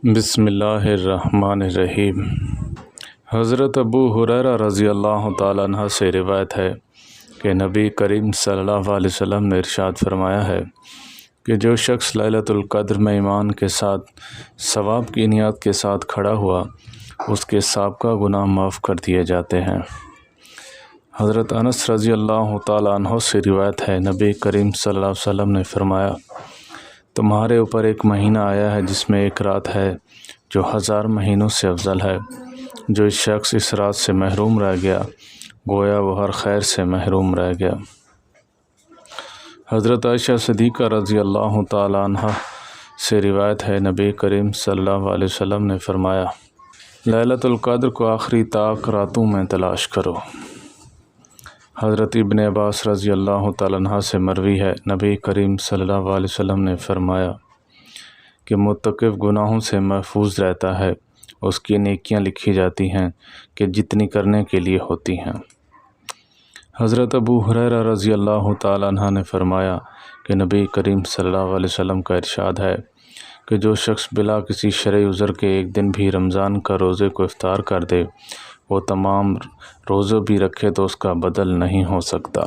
بسم اللہ الرحمن الرحیم۔ حضرت ابو ہریرہ رضی اللہ تعالیٰ عنہ سے روایت ہے کہ نبی کریم صلی اللہ علیہ وسلم نے ارشاد فرمایا ہے کہ جو شخص لیلۃ القدر میں ایمان کے ساتھ ثواب کی نیت کے ساتھ کھڑا ہوا اس کے سابقہ گناہ معاف کر دیے جاتے ہیں۔ حضرت انس رضی اللہ تعالیٰ عنہ سے روایت ہے نبی کریم صلی اللہ علیہ وسلم نے فرمایا تمہارے اوپر ایک مہینہ آیا ہے جس میں ایک رات ہے جو 1000 مہینوں سے افضل ہے۔ جو اس شخص اس رات سے محروم رہ گیا گویا وہ ہر خیر سے محروم رہ گیا۔ حضرت عائشہ صدیقہ رضی اللہ تعالیٰ عنہ سے روایت ہے نبی کریم صلی اللہ علیہ وسلم نے فرمایا لیلۃ القدر کو آخری طاق راتوں میں تلاش کرو۔ حضرت ابن عباس رضی اللہ تعالیٰ عنہ سے مروی ہے نبی کریم صلی اللہ علیہ وسلم نے فرمایا کہ متقف گناہوں سے محفوظ رہتا ہے، اس کی نیکیاں لکھی جاتی ہیں کہ جتنی کرنے کے لیے ہوتی ہیں۔ حضرت ابو ہریرہ رضی اللہ تعالیٰ عنہ نے فرمایا کہ نبی کریم صلی اللہ علیہ وسلم کا ارشاد ہے کہ جو شخص بلا کسی شرعی عذر کے ایک دن بھی رمضان کا روزے کو افطار کر دے وہ تمام روزے بھی رکھے تو اس کا بدل نہیں ہو سکتا۔